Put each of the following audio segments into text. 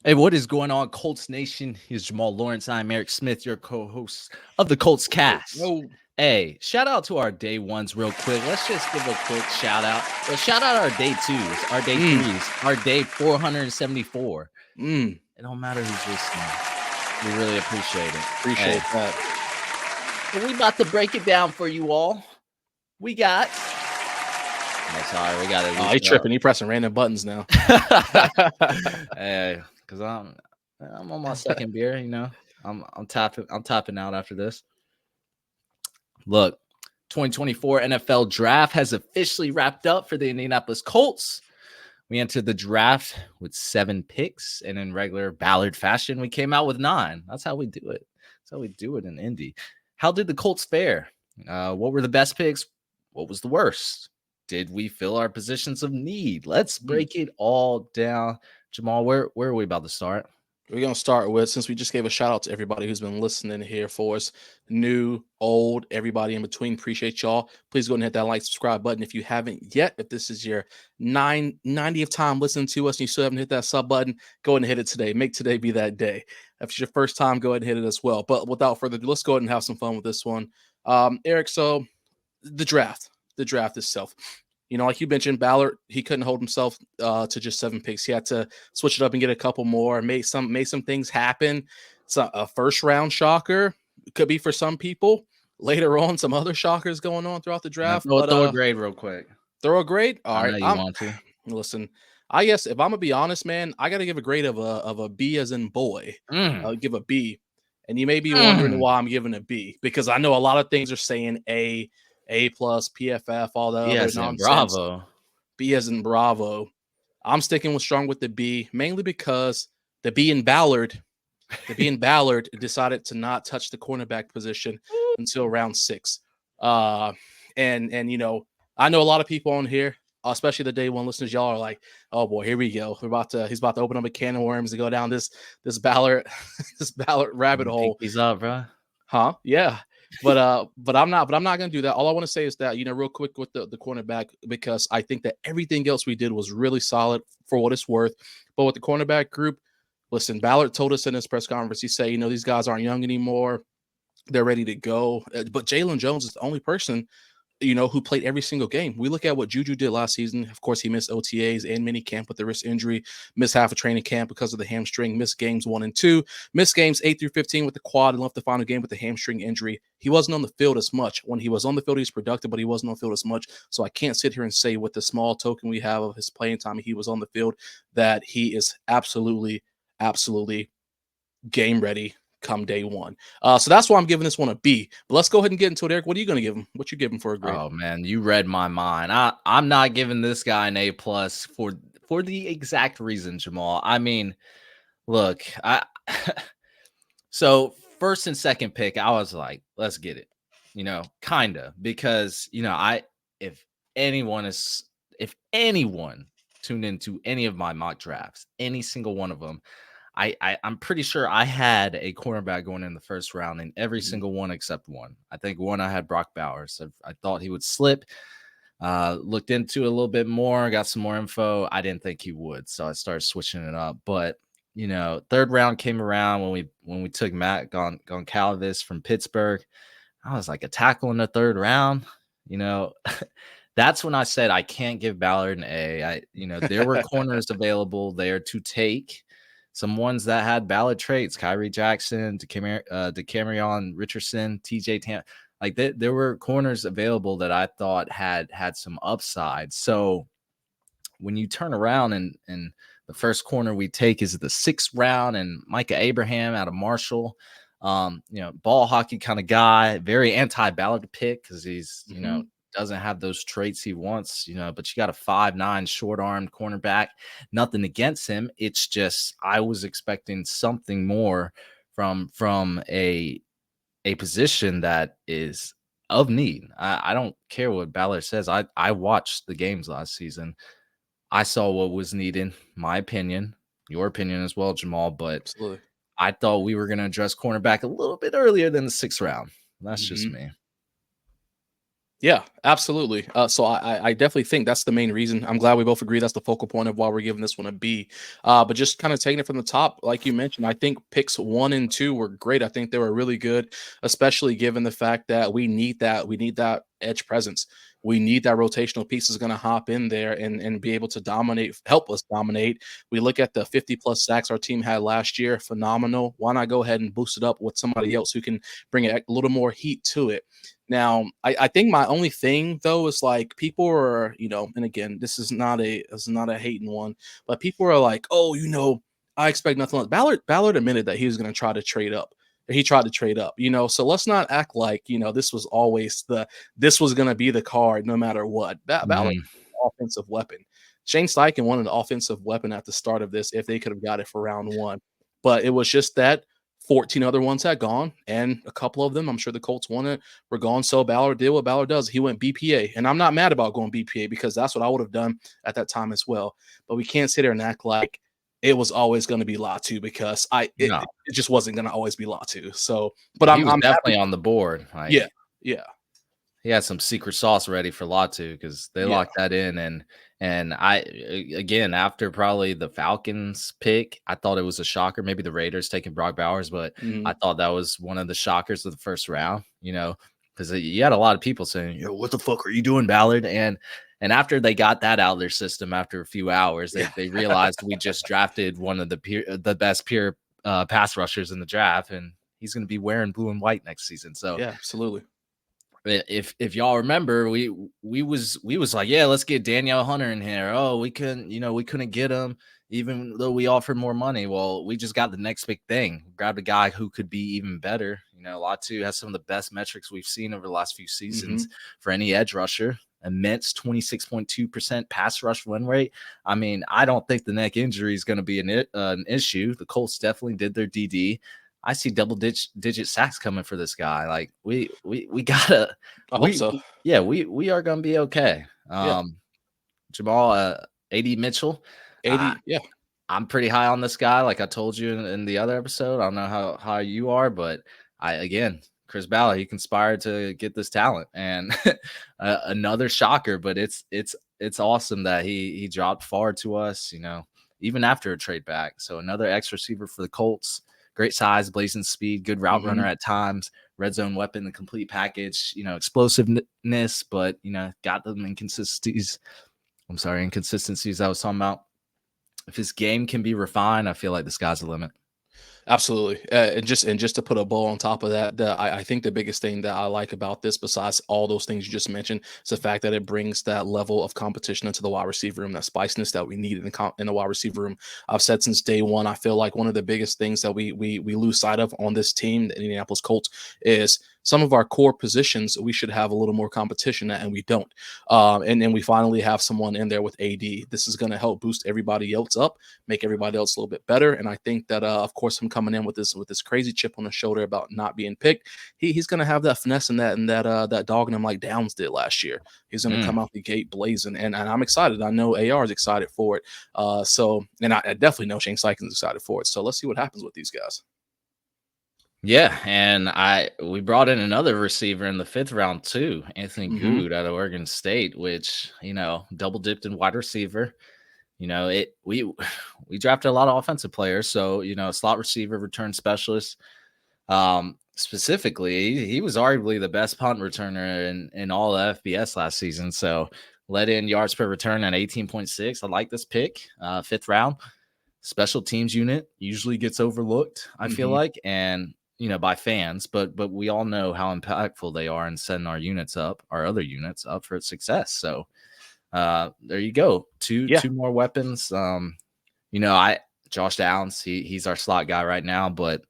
Hey, what is going on, Colts Nation? Here's Jamal Lawrence. I'm Eric Smith, your co-host of the Colts Cast. No. Hey, shout out to our day ones real quick. Let's just give a quick shout out. Well, shout out our day twos, our day threes, our day 474. It don't matter who's listening. We really appreciate it. Appreciate that. But we about to break it down for you all. We got. Oh, sorry, we got it. Oh, he tripping. He pressing random buttons now. Hey, because I'm on my second beer. You know, I'm tapping out after this. Look, 2024 NFL draft has officially wrapped up for the Indianapolis Colts. We entered the draft with 7 picks, and in regular Ballard fashion, we came out with 9. That's how we do it. That's how we do it in Indy. How did the Colts fare? What were the best picks? What was the worst? Did we fill our positions of need? Let's break it all down. Jamal, where are we about to start? We're going to start with, since we just gave a shout out to everybody who's been listening here for us, new, old, everybody in between. Appreciate y'all. Please go ahead and hit that like, subscribe button if you haven't yet. If this is your 90th time listening to us and you still haven't hit that sub button, go ahead and hit it today. Make today be that day. If it's your first time, go ahead and hit it as well. But without further ado, let's go ahead and have some fun with this one. Eric, so the draft itself. You know, like you mentioned, Ballard, he couldn't hold himself to just 7 picks. He had to switch it up and get a couple more, made some things happen. So a first round shocker could be for some people. Later on, some other shockers going on throughout the draft. Throw a grade real quick. Throw a grade? All right. I know you want to. Listen, I guess if I'm gonna be honest, man, I gotta give a grade of a B as in boy. I'll give a B. And you may be wondering why I'm giving a B, because I know a lot of things are saying A plus, PFF, all that other nonsense. Bravo. B as in Bravo. I'm sticking strong with the B, mainly because the B in Ballard decided to not touch the cornerback position until round 6. And you know, I know a lot of people on here, especially the day one listeners, y'all are like, oh boy, here we go. He's about to open up a can of worms and go down this Ballard rabbit hole. He's up, bro. Huh? Yeah. But I'm not going to do that. All I want to say is that, you know, real quick with the cornerback, because I think that everything else we did was really solid for what it's worth. But with the cornerback group, listen, Ballard told us in his press conference, he said, you know, these guys aren't young anymore. They're ready to go. But Jalen Jones is the only person, you know, who played every single game. We look at what Juju did last season. Of course, he missed OTAs and mini camp with the wrist injury, missed half of training camp because of the hamstring, missed games 1 and 2, missed games 8 through 15 with the quad, and left the final game with the hamstring injury. He wasn't on the field as much. When he was on the field, he was productive, but he wasn't on the field as much. So I can't sit here and say, with the small token we have of his playing time, he was on the field, that he is absolutely game ready come day one. So that's why I'm giving this one a B. But let's go ahead and get into it, Eric. What are you going to give him? What you give him for a grade? Oh man, you read my mind. I'm not giving this guy an A+ for the exact reason, Jamal. I mean, look, so first and second pick, I was like, let's get it. You know, kinda, because you know, if anyone tuned into any of my mock drafts, any single one of them, I'm pretty sure I had a cornerback going in the first round in every single one except one. I think one I had Brock Bowers. I thought he would slip. Looked into it a little bit more, got some more info. I didn't think he would, so I started switching it up. But you know, third round came around when we took Matt Goncalves from Pittsburgh. I was like, a tackle in the third round. You know, that's when I said I can't give Ballard an A. There were corners available there to take. Some ones that had Ballard traits: Kyrie Jackson, DeCamerion Richardson, TJ Tam. Like there were corners available that I thought had some upside. So when you turn around and the first corner we take is the 6th round, and Micah Abraham out of Marshall, ball hockey kind of guy, very anti-Ballard pick because he's doesn't have those traits he wants, but you got a 5'9" short-armed cornerback. Nothing against him. It's just I was expecting something more from a position that is of need. I don't care what Ballard says. I watched the games last season. I saw what was needed, my opinion, your opinion as well, Jamal, but absolutely. I thought we were going to address cornerback a little bit earlier than the 6th round. That's just me. Yeah, absolutely. So I definitely think that's the main reason. I'm glad we both agree that's the focal point of why we're giving this one a B. But just kind of taking it from the top, like you mentioned, I think picks 1 and 2 were great. I think they were really good, especially given the fact that we need that edge presence. We need that rotational piece is going to hop in there and be able to dominate, help us dominate. We look at the 50 plus sacks our team had last year, phenomenal. Why not go ahead and boost it up with somebody else who can bring a little more heat to it? Now, I think my only thing though is like people are, and again, this is not a hating one, but people are like, oh, I expect nothing less. Ballard admitted that he was going to try to trade up. He tried to trade up, So let's not act like this was going to be the card no matter what. Ballard, Mhm. offensive weapon. Shane Steichen wanted an offensive weapon at the start of this if they could have got it for round one, but it was just that 14 other ones had gone, and a couple of them, I'm sure the Colts wanted, were gone. So Ballard did what Ballard does. He went BPA. And I'm not mad about going BPA because that's what I would have done at that time as well. But we can't sit there and act like it was always going to be Latu because No, it just wasn't going to always be Latu. So, but he was I'm happy. definitely on the board. Like Yeah. Yeah. he had some secret sauce ready for Latu because they Yeah. locked that in. And again, after probably the Falcons pick, I thought it was a shocker. Maybe the Raiders taking Brock Bowers, but I Mhm. thought that was one of the shockers of the first round. Because you had a lot of people saying, "Yo, what the fuck are you doing, Ballard?" And after they got that out of their system, after a few hours, Yeah. they realized we just drafted one of the best pure pass rushers in the draft, and he's going to be wearing blue and white next season. So Yeah. Absolutely. if y'all remember, we was like, yeah, let's get Danielle Hunter in here. Oh, we couldn't get him, even though we offered more money. Well, we just got the next big thing. Grabbed a guy who could be even better. Latu has some of the best metrics we've seen over the last few seasons Hmm. for any edge rusher. Immense 26.2% pass rush win rate. I mean, I don't think the neck injury is going to be an issue. The Colts definitely did their DD. I see double digit sacks coming for this guy. Like we gotta I hope so. yeah, we are gonna be okay. Yeah. Jamal AD Mitchell. I 80. Yeah. I'm pretty high on this guy. Like I told you in the other episode. I don't know how you are, but Chris Ballard, he conspired to get this talent, and another shocker. But it's awesome that he dropped far to us. Even after a trade back. So another X receiver for the Colts. Great size, blazing speed, good route runner Hmm. at times, red zone weapon, the complete package. Explosiveness, but got them inconsistencies. I'm sorry, inconsistencies I was talking about. If his game can be refined, I feel like the sky's the limit. Absolutely, and just to put a bow on top of that, I think the biggest thing that I like about this, besides all those things you just mentioned, is the fact that it brings that level of competition into the wide receiver room, that spiciness that we need in the wide receiver room. I've said since day one, I feel like one of the biggest things that we lose sight of on this team, the Indianapolis Colts, is some of our core positions we should have a little more competition at, and we don't. And we finally have someone in there with AD. This is going to help boost everybody else up, make everybody else a little bit better. And I think that, of course, him coming in with this crazy chip on the shoulder about not being picked, he's going to have that finesse and that dog in him like Downs did last year. He's going to Mm. come out the gate blazing, and I'm excited. I know AR is excited for it. And I definitely know Shane Steichen is excited for it. So let's see what happens with these guys. Yeah, and we brought in another receiver in the fifth round too, Anthony Hmm. Good out of Oregon State, which double dipped in wide receiver. It we drafted a lot of offensive players, so slot receiver, return specialist. Specifically, he was arguably the best punt returner in all of FBS last season. So led in yards per return at 18.6. I like this pick, fifth round. Special teams unit usually gets overlooked, I feel Hmm. like, and by fans, but we all know how impactful they are in setting our other units up for success. So there you go. Two Yeah. two more weapons. I Josh Downs, he's our slot guy right now, but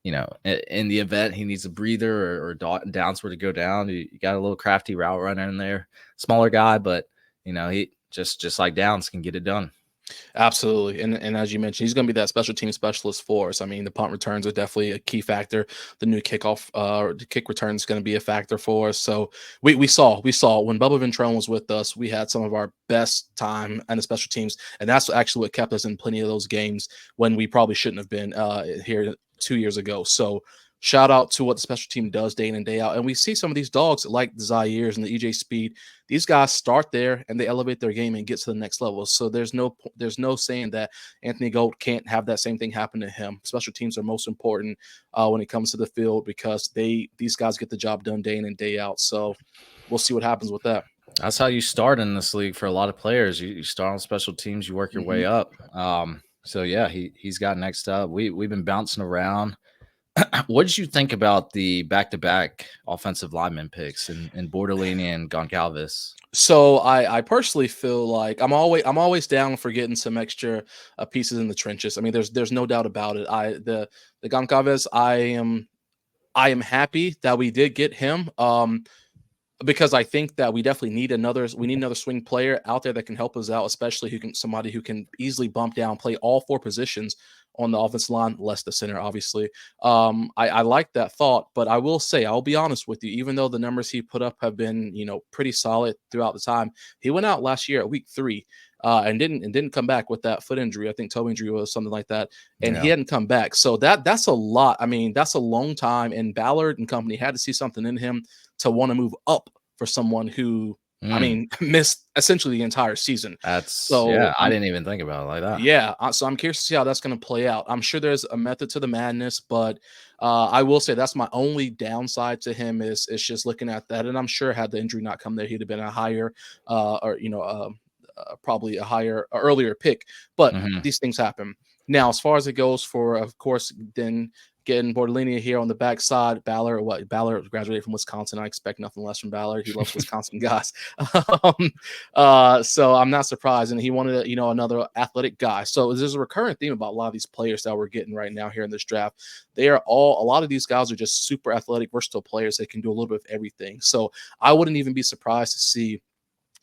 in the event he needs a breather or Downs were to go down, you got a little crafty route runner in there, smaller guy, but he just like Downs can get it done. Absolutely. And as you mentioned, he's going to be that special team specialist for us. I mean, the punt returns are definitely a key factor. The new the kick return is going to be a factor for us. So we saw when Bubba Ventrone was with us, we had some of our best time and the special teams. And that's actually what kept us in plenty of those games when we probably shouldn't have been here 2 years ago. So shout out to what the special team does day in and day out. And we see some of these dogs like the Zaires and the EJ Speed. These guys start there and they elevate their game and get to the next level. So there's no saying that Anthony Gold can't have that same thing happen to him. Special teams are most important when it comes to the field because these guys get the job done day in and day out. So we'll see what happens with that. That's how you start in this league for a lot of players. You start on special teams, you work your way up. So yeah, he's got next up. We've been bouncing around. What did you think about the back-to-back offensive lineman picks in Bortolini and Goncalves? So I personally feel like I'm always down for getting some extra pieces in the trenches. I mean, there's no doubt about it. The Goncalves, I am happy that we did get him. Because I think that we definitely need another swing player out there that can help us out, especially somebody who can easily bump down, play all four positions on the offensive line, less the center, obviously. I like that thought, but I will say, I'll be honest with you, even though the numbers he put up have been, pretty solid throughout the time, he went out last year at week 3. And didn't come back with that foot injury. I think toe injury was something like that, and he hadn't come back. So that's a lot. I mean, that's a long time. And Ballard and company had to see something in him to want to move up for someone who, I mean, missed essentially the entire season. I didn't even think about it like that. Yeah, so I'm curious to see how that's going to play out. I'm sure there's a method to the madness, but I will say that's my only downside to him is just looking at that. And I'm sure had the injury not come there, he'd have been a higher probably a higher earlier pick, but these things happen. Now, as far as it goes for, of course, then getting Bortolini here on the backside, Ballard graduated from Wisconsin. I expect nothing less from Ballard. He loves Wisconsin guys. So I'm not surprised. And he wanted, another athletic guy. So there's a recurrent theme about a lot of these players that we're getting right now here in this draft. A lot of these guys are just super athletic, versatile players that can do a little bit of everything. So I wouldn't even be surprised to see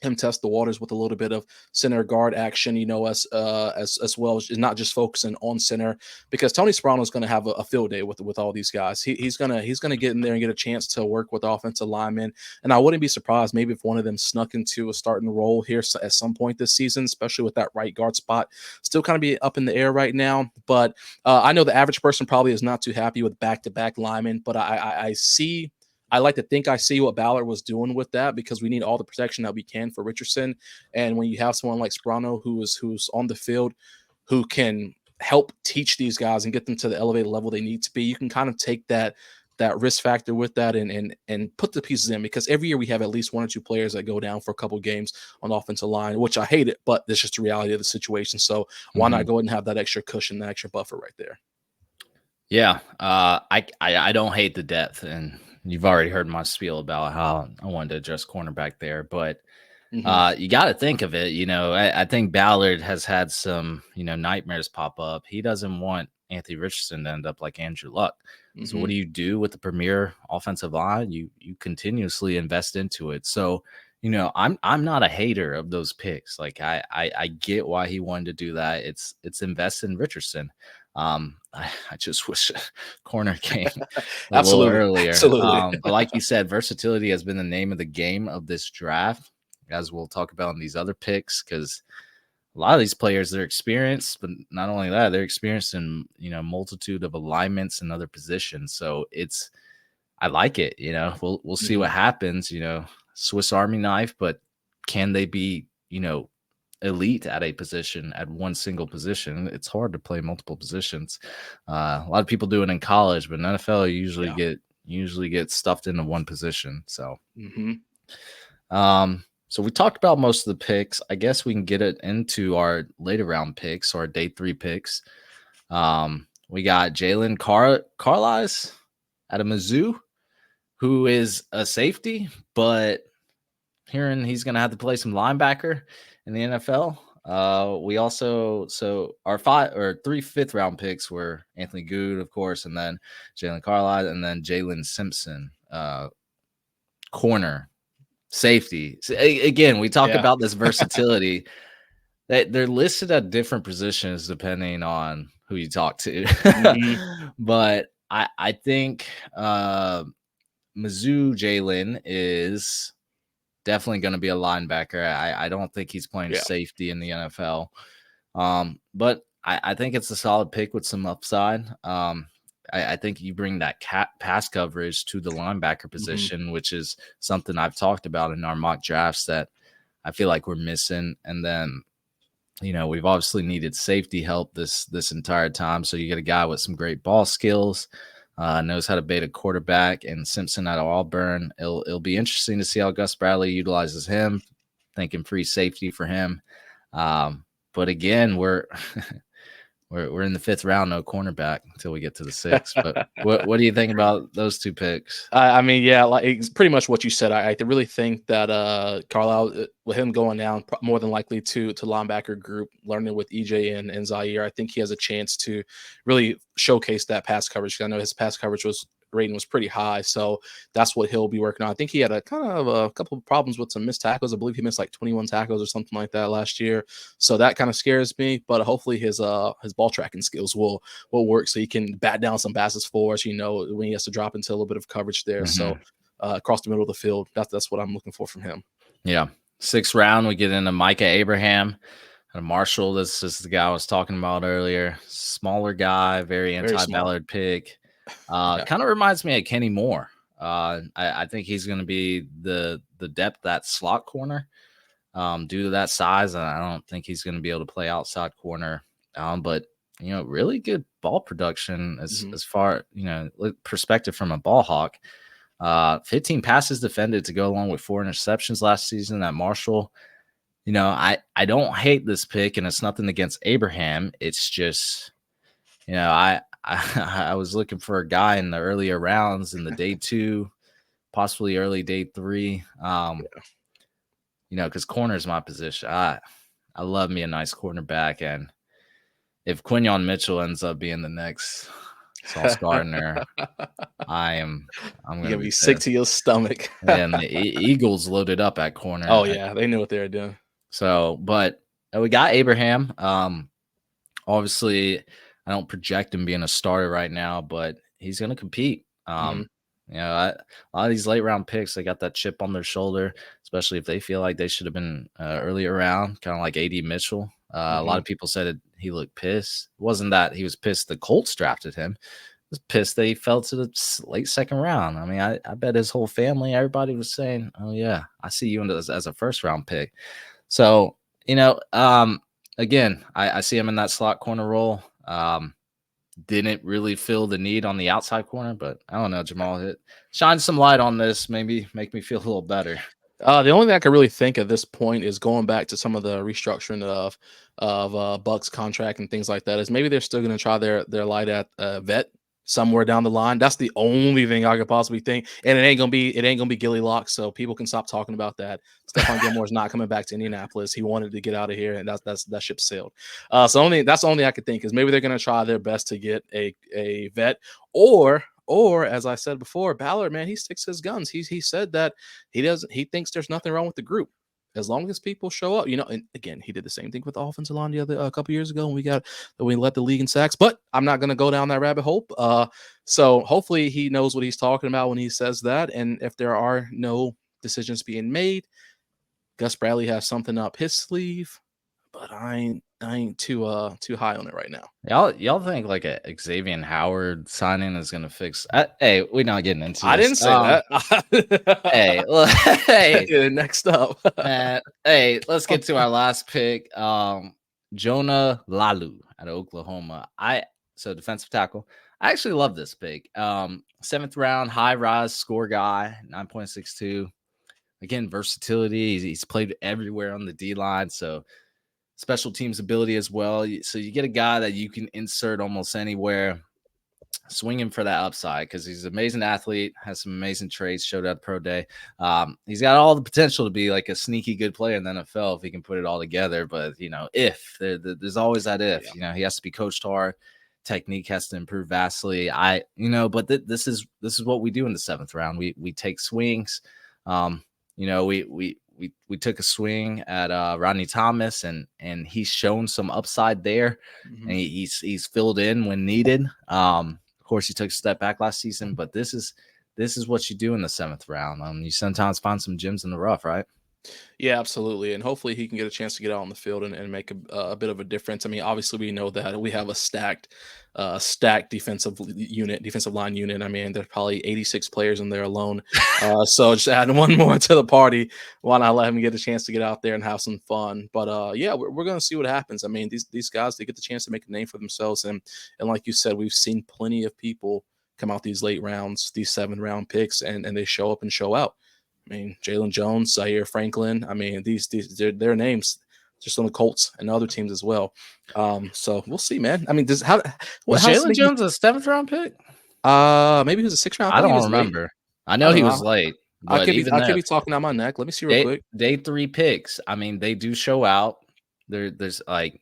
him test the waters with a little bit of center guard action, as well as not just focusing on center, because Tony Sprono is going to have a field day with all these guys. He's gonna get in there and get a chance to work with offensive linemen, and I wouldn't be surprised maybe if one of them snuck into a starting role here at some point this season, especially with that right guard spot still kind of be up in the air right now. But I know the average person probably is not too happy with back-to-back linemen, but I like to think I see what Ballard was doing with that, because we need all the protection that we can for Richardson. And when you have someone like Sprono who's on the field, who can help teach these guys and get them to the elevated level they need to be, you can kind of take that risk factor with that and put the pieces in, because every year we have at least 1 or 2 players that go down for a couple of games on the offensive line, which I hate it, but it's just the reality of the situation. So why not go ahead and have that extra cushion, that extra buffer right there? Yeah. I don't hate the depth, and you've already heard my spiel about how I wanted to address cornerback there, but you got to think of it. I think Ballard has had some, nightmares pop up. He doesn't want Anthony Richardson to end up like Andrew Luck. So what do you do with the premier offensive line? You continuously invest into it. So, I'm not a hater of those picks. Like I get why he wanted to do that. It's invest in Richardson. I just wish corner came a little earlier. Absolutely. But like you said, versatility has been the name of the game of this draft, as we'll talk about in these other picks, because a lot of these players, they're experienced, but not only that, they're experienced in, multitude of alignments and other positions. So I like it. We'll see what happens, Swiss Army knife, but can they be, elite at a position, at one single position? It's hard to play multiple positions. A lot of people do it in college, but in NFL usually get stuffed into one position. So, so we talked about most of the picks. I guess we can get it into our later round picks, or our day 3 picks. We got Jalen Carlisle out of Mizzou, who is a safety, but hearing he's going to have to play some linebacker in the NFL. We also, our 3 5th round picks were Anthony Good, of course, and then Jalen Carlisle, and then Jalen Simpson, corner, safety. So, again, we talk about this versatility. They're listed at different positions depending on who you talk to. But I think Mizzou Jalen is definitely going to be a linebacker. I don't think he's playing safety in the NFL. But I think it's a solid pick with some upside. I think you bring that pass coverage to the linebacker Mhm. position, which is something I've talked about in our mock drafts that I feel like we're missing. And then, we've obviously needed safety help this entire time. So you get a guy with some great ball skills, knows how to bait a quarterback, and Simpson out of Auburn. It'll be interesting to see how Gus Bradley utilizes him. Thinking free safety for him. But again, we're we're in the 5th round, no cornerback until we get to the 6th. But what do you think about those 2 picks? I mean, yeah, like it's pretty much what you said. I really think that Carlisle, with him going down, more than likely to linebacker group, learning with EJ and Zaire, I think he has a chance to really showcase that pass coverage. I know his pass coverage rating was pretty high, so that's what he'll be working on. I think he had a kind of a couple of problems with some missed tackles. I believe he missed like 21 tackles or something like that last year, so that kind of scares me. But hopefully his ball tracking skills will work so he can bat down some passes for us. When he has to drop into a little bit of coverage there. So across the middle of the field, that's what I'm looking for from him. Yeah. 6th round, we get into Micah Abraham. And Marshall, this is the guy I was talking about earlier. Smaller guy, very anti-Ballard pick. Yeah. Kind of reminds me of Kenny Moore. I think he's going to be the depth at slot corner due to that size. And I don't think he's going to be able to play outside corner. But really good ball production as far perspective from a ball hawk. 15 passes defended to go along with 4 interceptions last season at Marshall. I don't hate this pick, and it's nothing against Abraham. It's just, I was looking for a guy in the earlier rounds in the day 2, possibly early day 3. Because corner is my position. I love me a nice cornerback, and if Quinyon Mitchell ends up being the next Sauce Gardner, I'm gonna be sick to your stomach. And the Eagles loaded up at corner. Oh yeah, they knew what they were doing. So, but we got Abraham. Obviously, I don't project him being a starter right now, but he's going to compete. A lot of these late round picks, they got that chip on their shoulder, especially if they feel like they should have been earlier round, kind of like AD Mitchell. A lot of people said he looked pissed. It wasn't that he was pissed the Colts drafted him. He was pissed that he fell to the late 2nd round. I mean, I bet his whole family, everybody was saying, oh, yeah, I see you as a 1st round pick. So, again, I see him in that slot corner role. Didn't really feel the need on the outside corner, but I don't know, Jamal, shine some light on this, maybe make me feel a little better. The only thing I can really think at this point is going back to some of the restructuring of Buck's contract and things like that. Is maybe they're still going to try their light at vet somewhere down the line. That's the only thing I could possibly think. And it ain't gonna be Gilly Lock, so people can stop talking about that. Stephon Gilmore's not coming back to Indianapolis. He wanted to get out of here, and that ship sailed. So that's the only I could think is maybe they're gonna try their best to get a vet, or as I said before, Ballard, man, he sticks his guns. He said that he thinks there's nothing wrong with the group. As long as people show up, and again, he did the same thing with the offensive line a couple years ago, and we led the league in sacks. But I'm not going to go down that rabbit hole. So hopefully he knows what he's talking about when he says that. And if there are no decisions being made, Gus Bradley has something up his sleeve. But I ain't too high on it right now. Y'all think like a Xavier Howard signing is gonna fix? Hey, we're not getting into. I didn't say that. Hey, next up. Hey, let's get to our last pick. Jonah Lalu out of Oklahoma. So defensive tackle. I actually love this pick. 7th round, high rise score guy, 9.62. Again, versatility. He's played everywhere on the D line, so special teams ability as well. So you get a guy that you can insert almost anywhere, swing him for that upside because he's an amazing athlete, has some amazing traits, showed at pro day. He's got all the potential to be like a sneaky good player in the NFL if he can put it all together. But, if there's always that if, he has to be coached hard. Technique has to improve vastly. But this is what we do in the 7th round. We take swings. We took a swing at Rodney Thomas, and he's shown some upside there, and he's filled in when needed. Of course, he took a step back last season, but this is what you do in the 7th round. You sometimes find some gems in the rough, right? Yeah, absolutely. And hopefully he can get a chance to get out on the field and make a bit of a difference. I mean, obviously we know that we have a stacked defensive line unit. I mean, there's probably 86 players in there alone. So just adding one more to the party. Why not let him get a chance to get out there and have some fun? But yeah, we're going to see what happens. I mean, these guys, they get the chance to make a name for themselves. And like you said, we've seen plenty of people come out these late rounds, these 7th-round picks, and they show up and show out. I mean, Jalen Jones, Zaire Franklin. I mean, these their names just on the Colts and other teams as well. So we'll see, man. I mean, Was how does it Jalen make you? Jones a 7th-round pick? Maybe he was a 6th round I pick. He don't was late. remember. I I know don't he know. was late, I but could be even I could that be talking out my neck. Let me see real quick. day 3 picks. I mean, they do show out. There's like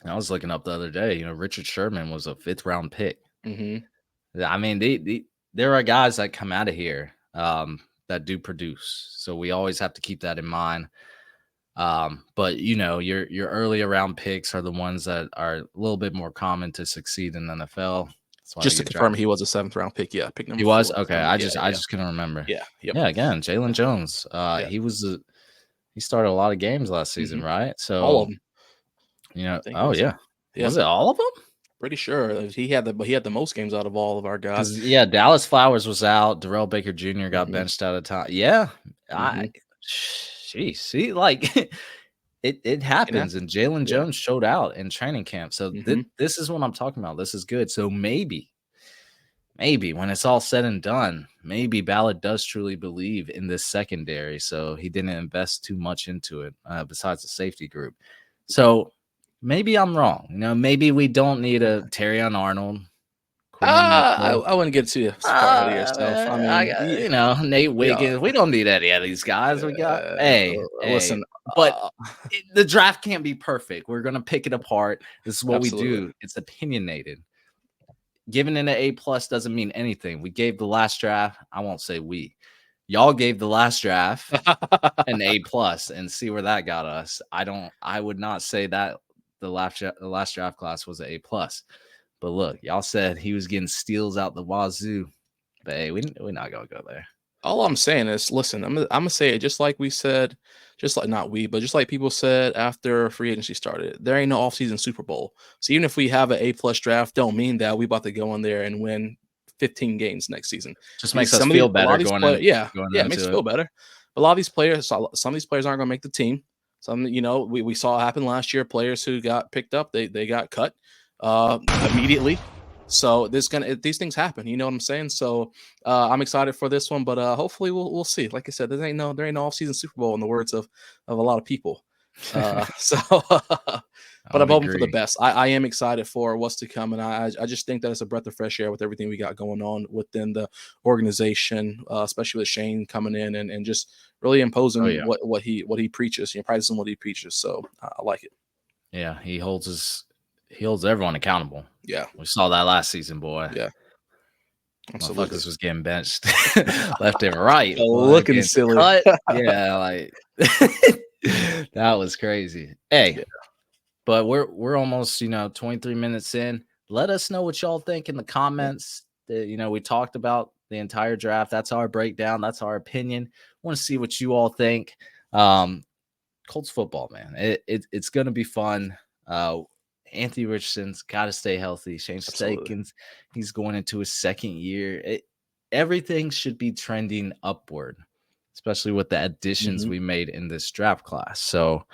I was looking up the other day. You know, Richard Sherman was a 5th-round pick. Mm-hmm. I mean, there are guys that come out of here that do produce. So we always have to keep that in mind. But you know, your early round picks are the ones that are a little bit more common to succeed in the NFL. That's why Just they to get confirm, drafted. he was a 7th-round pick. Yeah, pick He number was 4. okay. So, I yeah, just couldn't remember. yeah, yep, Yeah, again, Jalen Jones. yeah. He started a lot of games last season, Mm-hmm. right? All So of them. you know, I think it oh was. yeah, Yeah, was it all of them? pretty sure he had the most games out of all of our guys. Because yeah, Dallas Flowers was out. Darrell Baker Jr. got Mm-hmm. benched out of time. Yeah, Mm-hmm. see, like it Can happens, happen. and Jalen Yeah. Jones showed out in training camp. So Mm-hmm. this is what I'm talking about. This is good. So maybe when it's all said and done, maybe Ballard does truly believe in this secondary. So he didn't invest too much into it besides the safety group. So maybe I'm wrong. You know, maybe we don't need a Terrion Arnold. I wouldn't get too far ahead of yourself. I mean, You know, Nate yeah, Wiggins. We don't need any of these guys. We got hey, listen, but the draft can't be perfect. We're gonna pick it apart. This is what we absolutely. do. It's opinionated. Giving it an A+ doesn't mean anything. We gave the last draft. I won't say we. Y'all gave the last draft an A+, and see where that got us. I would not say that the last draft class was an A+. But look, y'all said he was getting steals out the wazoo. But hey, we're not gonna go there. All I'm saying is, listen, I'm gonna say it just like we said, just like not we, but just like people said after free agency started. There ain't no offseason Super Bowl. So even if we have an A+ draft, don't mean that we about to go in there and win 15 games next season. Just Because makes us feel a lot better of these going players, going it makes you into feel it. better. But a lot of these players, some of these players aren't gonna make the team. Some, we saw it happen last year. Players who got picked up, they got cut immediately. So these things happen. You know what I'm saying? So I'm excited for this one, but hopefully we'll see. Like I said, there ain't no off-season Super Bowl in the words of a lot of people. So, but I I'm would hoping for the agree. best. I am excited for what's to come, and I just think that it's a breath of fresh air with everything we got going on within the organization, especially with Shane coming in and just really imposing Oh yeah. what he preaches, practicing what he preaches. So I like it. Yeah, he holds everyone accountable. Yeah, We saw that last season, boy. yeah, absolutely. Motherfuckers was getting benched left and right. Looking Getting silly. cut. Yeah, like that was crazy. Hey, Yeah. but we're almost 23 minutes in. Let us know what y'all think in the comments. We talked about the entire draft. That's our breakdown. That's our opinion. Want to see what you all think. Colts football, man. It's gonna be fun. Anthony Richardson's got to stay healthy. Shane Absolutely. Steichen's, he's going into his 2nd year. Everything should be trending upward, especially with the additions Mhm. we made in this draft class. So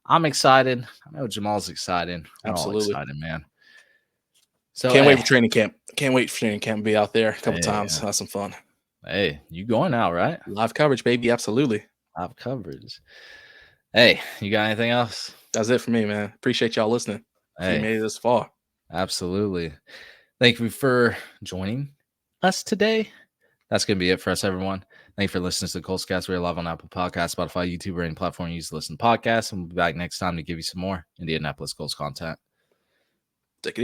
I'm excited. I know Jamal's excited. We're all Absolutely. excited, man. So Can't wait for training camp. Can't wait for training camp to be out there a couple hey, times. Have some fun. hey, you going out, right? Live coverage, baby. Absolutely. Live coverage. Hey, you got anything else? That's it for me, man. Appreciate y'all listening. If you Hey, made it this far. absolutely. Thank you for joining us today. That's going to be it for us, everyone. Thank you for listening to the Coltscast. We're live on Apple Podcasts, Spotify, YouTube, or any platform you use to listen to podcasts. And we'll be back next time to give you some more Indianapolis Colts content.